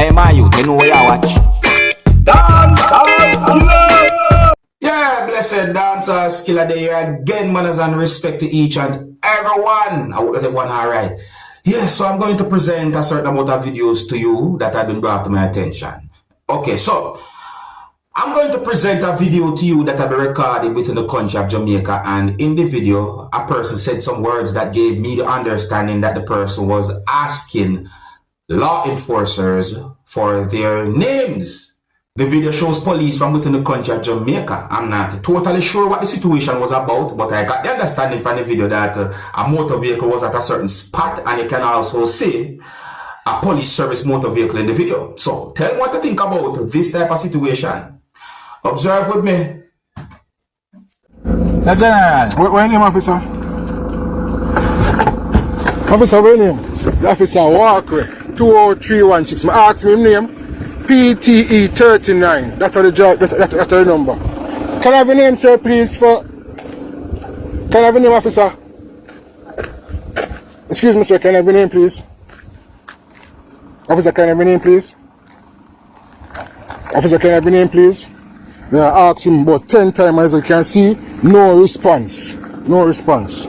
Hey man, you know where you watch? Dancehall skilla. Yeah, blessed Dancehall skilla there here again, manners and respect to each and everyone. I hope everyone alright. Yeah, so I'm going to present a certain amount of videos to you that have been brought to my attention. Okay, so I'm going to present a video to you that I've been recorded within the country of Jamaica, and in the video, a person said some words that gave me the understanding that the person was asking law enforcers for their names. The video shows police from within the country of Jamaica. I'm not totally sure what the situation was about, but I got the understanding from the video that a motor vehicle was at a certain spot, and you can also see a police service motor vehicle in the video. So tell me what to think about this type of situation. Observe with me. Sir General. What's your name, officer? Officer, what's your name? The officer Walkway 20316. I asked me his name. PTE 39. That's the job. That's the number. Can I have a name, sir, please? Can I have a name, officer? Excuse me, sir. Can I have a name, please? Officer, can I have a name, please? Officer, can I have a name, please? I asked him about 10 times, as you can see, no response. No response.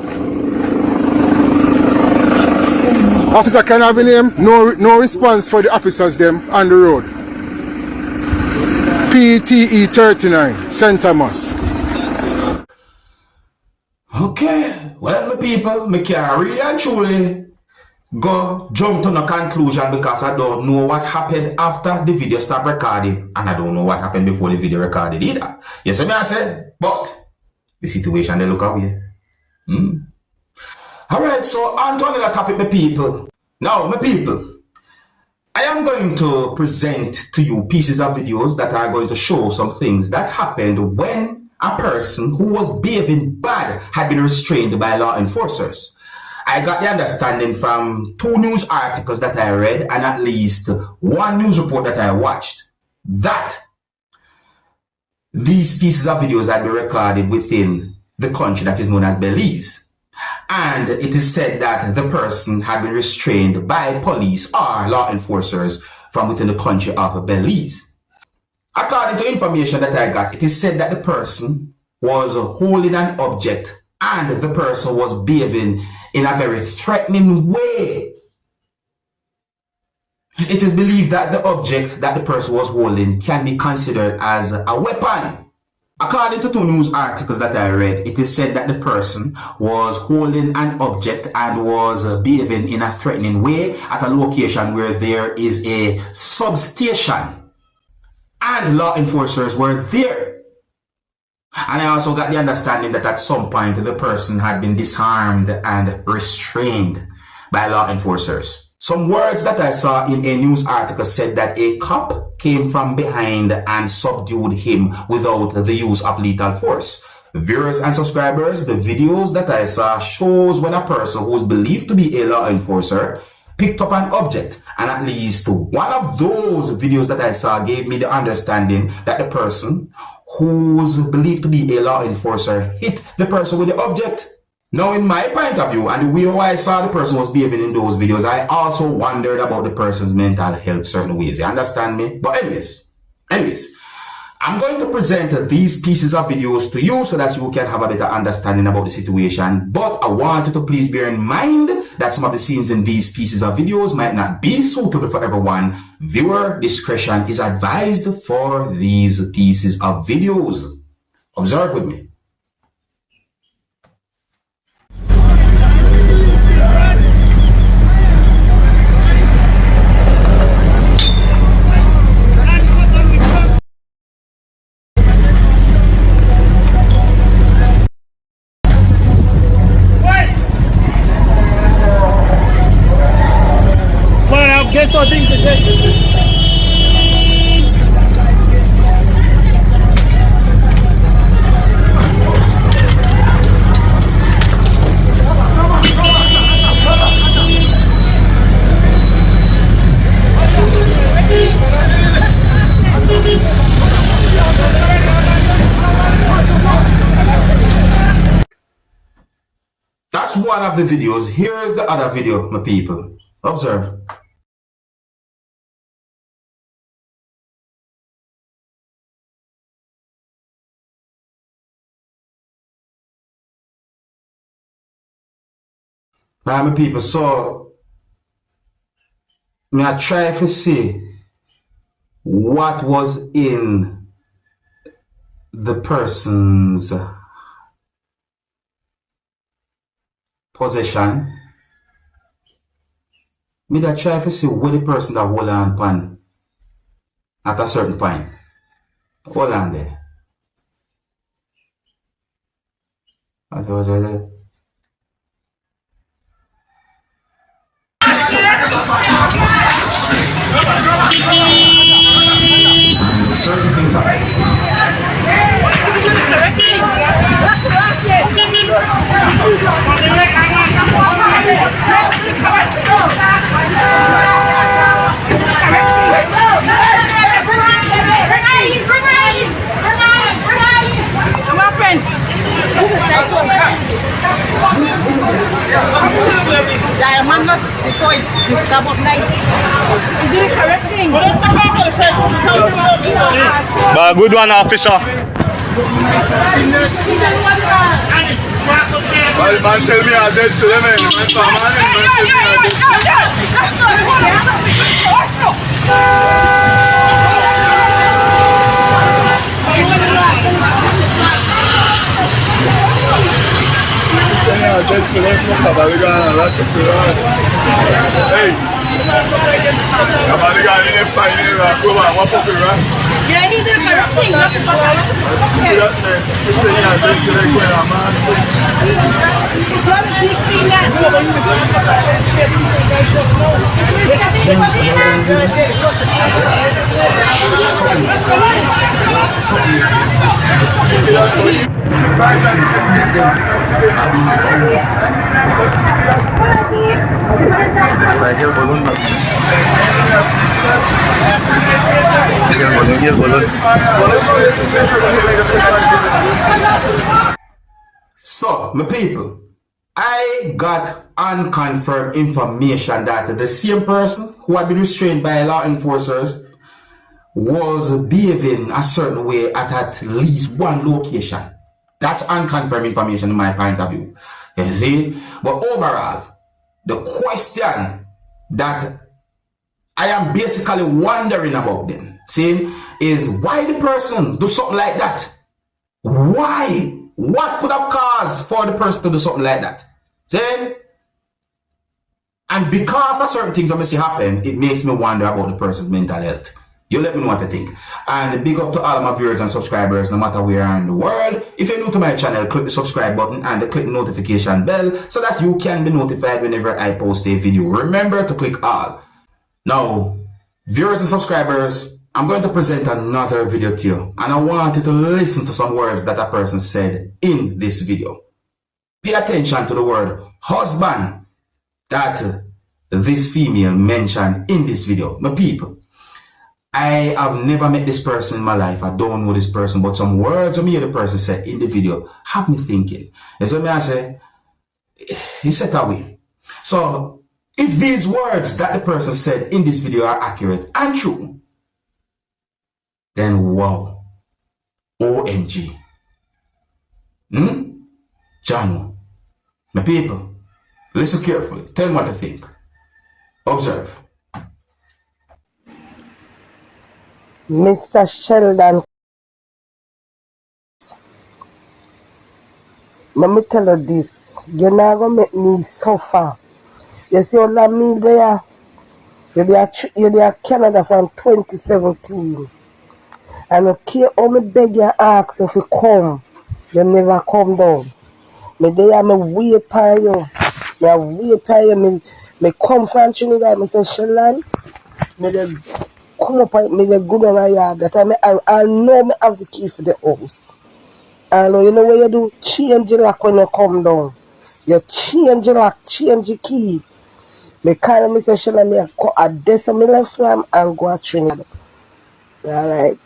Officer, can I have a name? No response for the officers them on the road. PTE 39, St. Thomas. Okay, well, my people, me can't really and truly go jump to no conclusion because I don't know what happened after the video stopped recording, and I don't know what happened before the video recorded either. Yes, I said, but the situation they look away. Alright, so on to another topic, my people. Now, my people, I am going to present to you pieces of videos that are going to show some things that happened when a person who was behaving bad had been restrained by law enforcers. I got the understanding from 2 news articles that I read and at least 1 news report that I watched that these pieces of videos had been recorded within the country that is known as Belize. And it is said that the person had been restrained by police or law enforcers from within the country of Belize. According to information that I got, it is said that the person was holding an object and the person was behaving in a very threatening way. It is believed that the object that the person was holding can be considered as a weapon. According to 2 news articles that I read, it is said that the person was holding an object and was behaving in a threatening way at a location where there is a substation. And law enforcers were there. And I also got the understanding that at some point the person had been disarmed and restrained by law enforcers. Some words that I saw in a news article said that a cop came from behind and subdued him without the use of lethal force. Viewers and subscribers, the videos that I saw shows when a person who is believed to be a law enforcer picked up an object, and at least one of those videos that I saw gave me the understanding that the person who's believed to be a law enforcer hit the person with the object. Now, in my point of view, and the way how I saw the person was behaving in those videos, I also wondered about the person's mental health certain ways. You understand me? But anyways, I'm going to present these pieces of videos to you so that you can have a better understanding about the situation. But I want you to please bear in mind that some of the scenes in these pieces of videos might not be suitable for everyone. Viewer discretion is advised for these pieces of videos. Observe with me. Guess what things to take? That's one of the videos. Here is the other video, my people. Observe. My people, so me I try to see what was in the person's possession. Me I try to see what the person that hold on pan at a certain point. Hold on there. Certain things But good one, officer. Well, man, tell me I dead to them, man. Man, tell me I dead to them. Hey. Yeah, he did a correct thing. So, my people, I got unconfirmed information that the same person who had been restrained by law enforcers was behaving a certain way at least one location. That's unconfirmed information in my point of view. You see? But overall, the question that I am basically wondering about them, see, is why the person do something like that? Why? What could have caused for the person to do something like that? See? And because of certain things that see happen, it makes me wonder about the person's mental health. You let me know what you think. And big up to all of my viewers and subscribers, no matter where you are in the world. If you're new to my channel, click the subscribe button and click the notification bell so that you can be notified whenever I post a video. Remember to click all. Now, viewers and subscribers, I'm going to present another video to you, and I want you to listen to some words that a person said in this video. Pay attention to the word husband that this female mentioned in this video. My people, I have never met this person in my life. I don't know this person, but some words of me the person said in the video have me thinking. And so I say, he said away. So, if these words that the person said in this video are accurate and true, then wow, OMG. Jano, my people, listen carefully. Tell me what you think. Observe. Mr. Sheldon, let me tell you this. You're not going to make me suffer. You see, all of me there, you're there Canada from 2017. And okay, how me beg you ask if you come, you never come down. Me there, me wait for you. Me wait for you. Me come from Trinidad, me say, Sheldon, me dey come up, me dey go down my yard. That time, I know me have the key for the house. And you know what you do? Change the lock when you come down. You change the lock, change the key. Me call me say, Sheldon, me a desk me left from and go to Trinidad. Alright.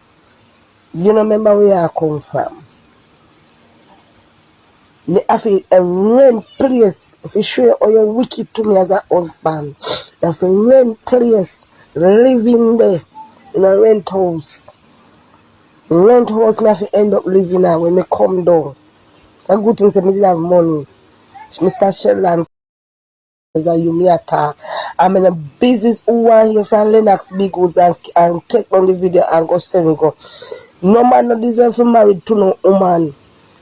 You know remember where I come from. Me have a rent place. If you show you how you're wicked to me as a husband. You have a rent place. Living there. In a rent house. Rent house me have to end up living there when me come down. A good thing say me didn't have money. Mr. Sheldon a you me attack. I'm in a business who want here from Lennox Big Woods and take on the video and go send it go. No man no deserve to marry to no woman.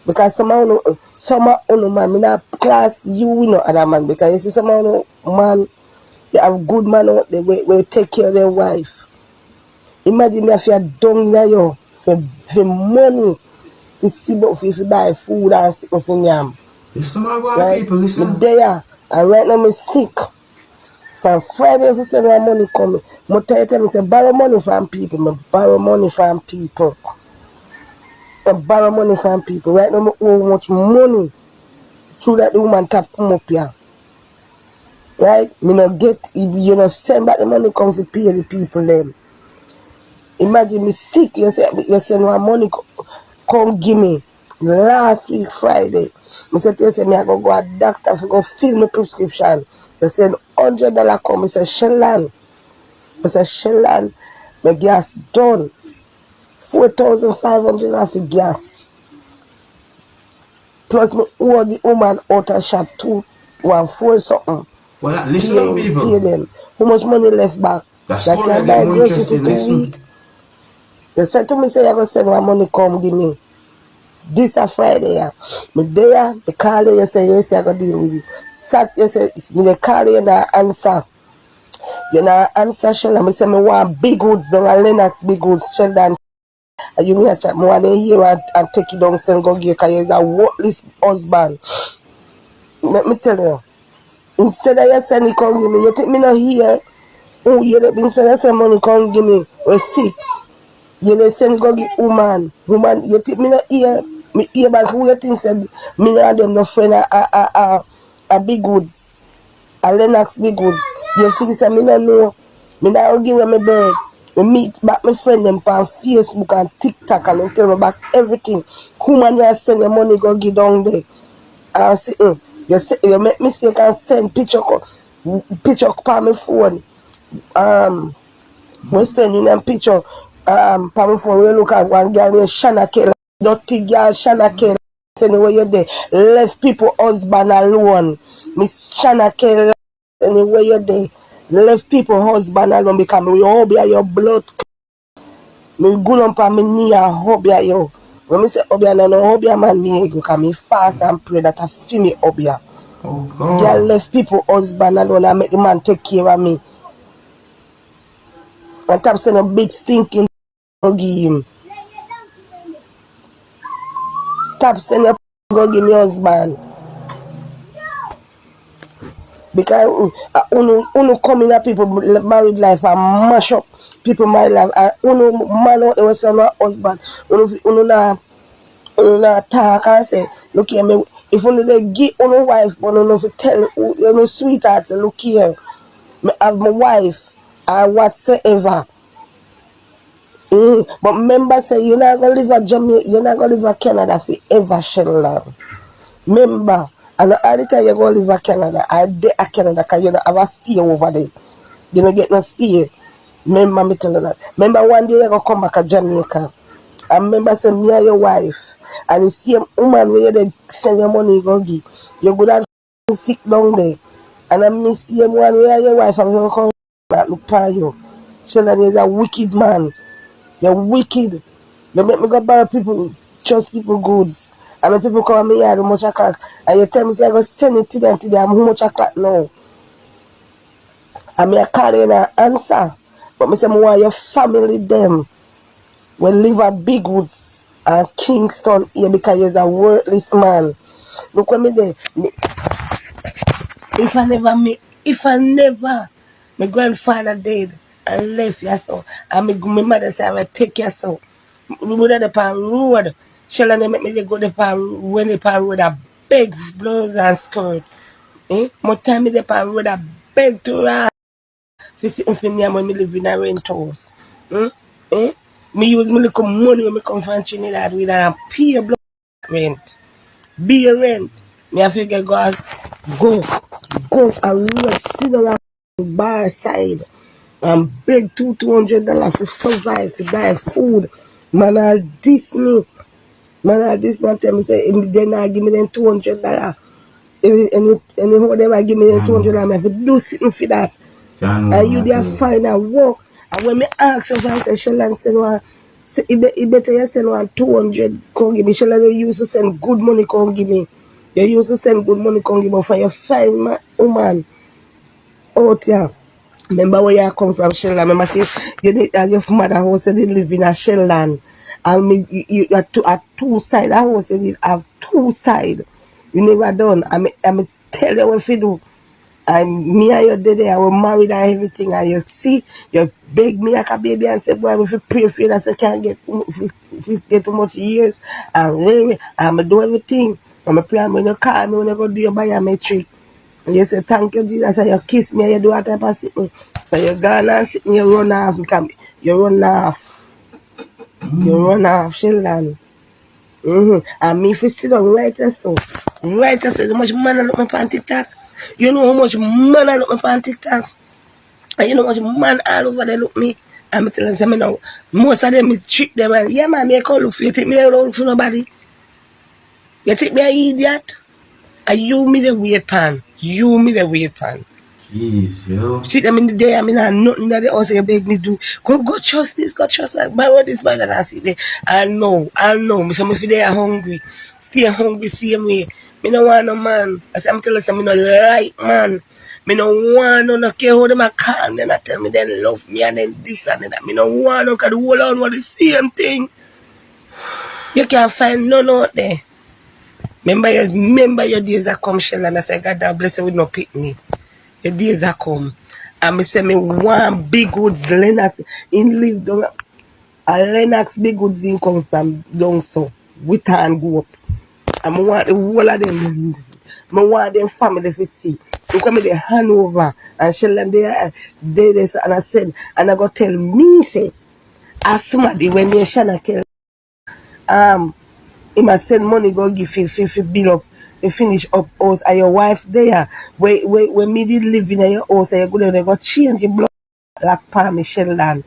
Because some man, me not class you know other man. Because you see some man, they have good man out there will take care of their wife. Imagine if you're down in you for money, for see for buy food and sit for yam. Listen, my boy, Right? people, listen. Me there, and right now me sick. From Friday, if you send my money coming, I tell me say borrow money from people. Me borrow money from people. I borrow money from people. Right now, I owe much money through that the woman tap come up here. Right? Me not get, you know, send back the money comes to pay the people them. Imagine me sick, you send my money come give me last week Friday. I said to you, I go a doctor to go fill my prescription. They said $100 come. I said Shellan. My gas done. 4,500 for gas. Plus me owe the woman out of shop 214 something. Well, listen up, people. Pay them. How much money left back? That's That can buy grocery for 2 weeks. They said to me, say, you're going to send my money, come give me. This a Friday, yeah. Me there, me call you, you say, yes, I'm going to deal with you. Sat, you say, me they call you, you answer. You know, answer, Sheldon. Me say, me want big goods, down at Lennox, big goods, Sheldon. And you me a chat, me want to hear and take it down, send go give you, because you're a worthless husband. Let me tell you. Instead of you send it, come give me, you take me not here. Oh, you let me say, you send money, come give me. We see. You let send go give woman, you take me not here. Me hear back who you think said me and them no friend a big goods. A Lennox big goods. You feel say me no know. Me not give me bird. Me meet back my friend them on Facebook and TikTok and they tell me back everything. Who man you send your money go give down there. And say, you make mistake and send picture on my phone. We send in a picture on my phone. We look at one girl named Shanna Keller. Dirty girl Shanna Keller. Anyway you there. Left people husband alone. Miss Shanna Keller. Anyway you there. Left people husband alone because me hope your blood. Me go on pa me knee and hope you. When me say obia no obia man me go because me fast and pray that I feel me obia. Oh God. Girl left people husband alone and make the man take care of me. And tap send a big stinking go give him. Stop sending your go give me husband. Because uno come in a people married life and mash up people married life. And uno man out there was some husband. Uno na talk and say, look here, me if uno they give uno wife, but uno to tell uno sweetheart say, look here, me have my wife and whatsoever. But remember say you're not gonna live at Jamaica, you're not gonna live at Canada forever, Sheldon. Remember, and all the time you're going to live in Canada, I did at Canada because you don't have a stay over there. You don't get no stay. Remember me telling that. Remember one day you're going to come back to Jamaica. I remember saying me and your wife, and the same woman where you send your money you go give, you go down sick down there. And I miss the same one where your wife and you come back look for you. Sheldon is a wicked man. You're wicked. You make me go buy people, trust people goods. And when people come at me yard, how much o'clock, and you tell me, say, I go send it to them today, how much o'clock now? And I call you and answer. But I say, I want your family, them, will live at Big Woods and Kingston here because you're a worthless man. Look when me there. If I never, my grandfather dead and left you so, and my mother said, I will take you so. We would have the road. Sheldon they make me go the when the road a big blouse and skirt. More time me the road a big to ride. For sitting for me when me live in a rent house. Me use my little money when me come from Trinidad with a pay blood rent. Be a rent. Me have to get go and road sit down on bar side and beg $200 to survive, to buy food. Man, I'll diss me. Man, this man tell me, say, they not give me them $200. any how them I give me 200 and I have to do something for that. And you there find a work. And when me ask if I say Sheldon send one, it better you send one 200 come give me. Sheldon you used to send good money come give me. You used to send good money come give me for your fine woman out here. Remember where you come from, Sheldon? Remember say your mother house they live in a Sheldon. And me you at two side house you have two side. You never done. I'm tell you what you do. Me and your daddy, I was married and everything, and you see, you beg me like a baby and say, boy, if you pray for you, I say, can't get, if you get too much years, and I'm do everything. I'm pray, I'm going to call me when you go do your biometric. And you say, thank you, Jesus, and you kiss me, and you do that type of thing. So you gone and sit me, you run off, you run off. You run off, Sheldon. And me, if you sit down, right so, how much money I look me on TikTok? You know how much man I look me on TikTok? And you know how much man all over there look me? I'm telling you, now, most of them, me treat them and, yeah, man, me call look for you. Think me don't look for nobody. You think me an idiot? And you me the weird pan. You me the weird pan. Jeez, yo. See them in the day, I mean, I nothing that they also you beg me do. Go trust this, go trust that. Buy what this, buy that, I see there. I know. So if they are hungry, stay hungry, same way. Me no want no man. I say, I'm telling you, me no like man. Me no want no care how them a call me and I tell me they love me and then this and that. Me no want no, because the whole on want the same thing. You can't find none out there. Remember your days that come, Shell, and I say, God bless you with no picnic. The days that come. And me say me want big woods Lennox in live down. A Lennox big woods in come from down so. We can't go up. And I want the whole of them. I want them family to see. You come in the Hanover and Sheldon there and I said, and I go tell me say, as somebody when they Shana tell he must send money go give him bill up, he finish up house and your wife there. When me did live in your house and you go there, they go change your blood like Palm Sheldon.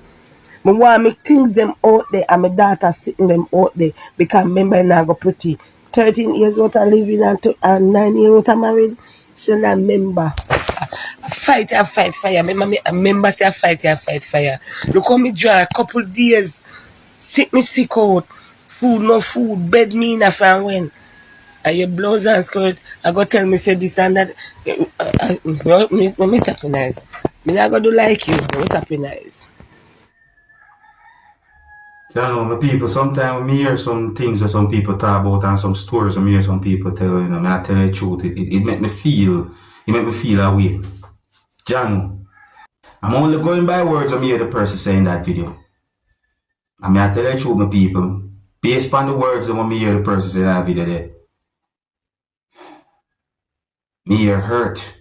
I want to make things them out there and my daughter sitting them out there because remember now go pretty. 13 years old I living and 9 years old I married. Sheldon member. Fight fire. Remember say fight fire. Look how me dry a couple days. Sick out. Food, no food, bed me in a fan when. And your blouse and skirt, I go tell me say this and that. Me tapping nice. Me not go do like you, me tapping nice. You know, my people, sometimes me hear some things where some people talk about and some stories where me hear some people tell, you know, I tell the truth, it make me feel away. John, I'm only going by words of me hear the person saying that video. I mean, I tell the truth, my people, based on the words of me hear the person saying that video there. Me hear hurt.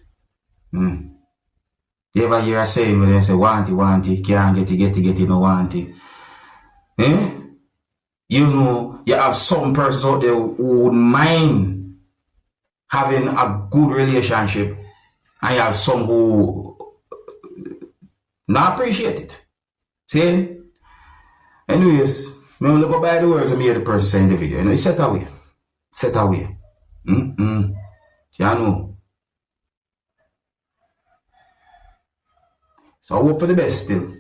You ever hear a saying when they say, want it, can't get it, no want it. You know, you have some persons out there who would mind having a good relationship, and you have some who not appreciate it. See? Anyways, me only go by the words of me hear the person saying the video. You know, it's set away. You know. So I hope for the best still.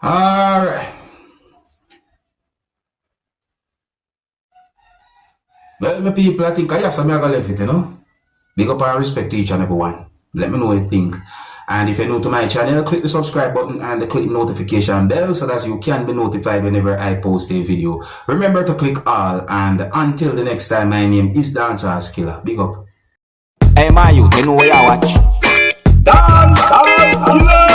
Alright. Well, my people, I think I have some left it, you know. Big up and respect to each and every one. Let me know what you think. And if you're new to my channel, click the subscribe button and click the notification bell so that you can be notified whenever I post a video. Remember to click all, and until the next time, my name is Seriousskilla. Big up. Hey, my youth, you know where you watch? Dancehall.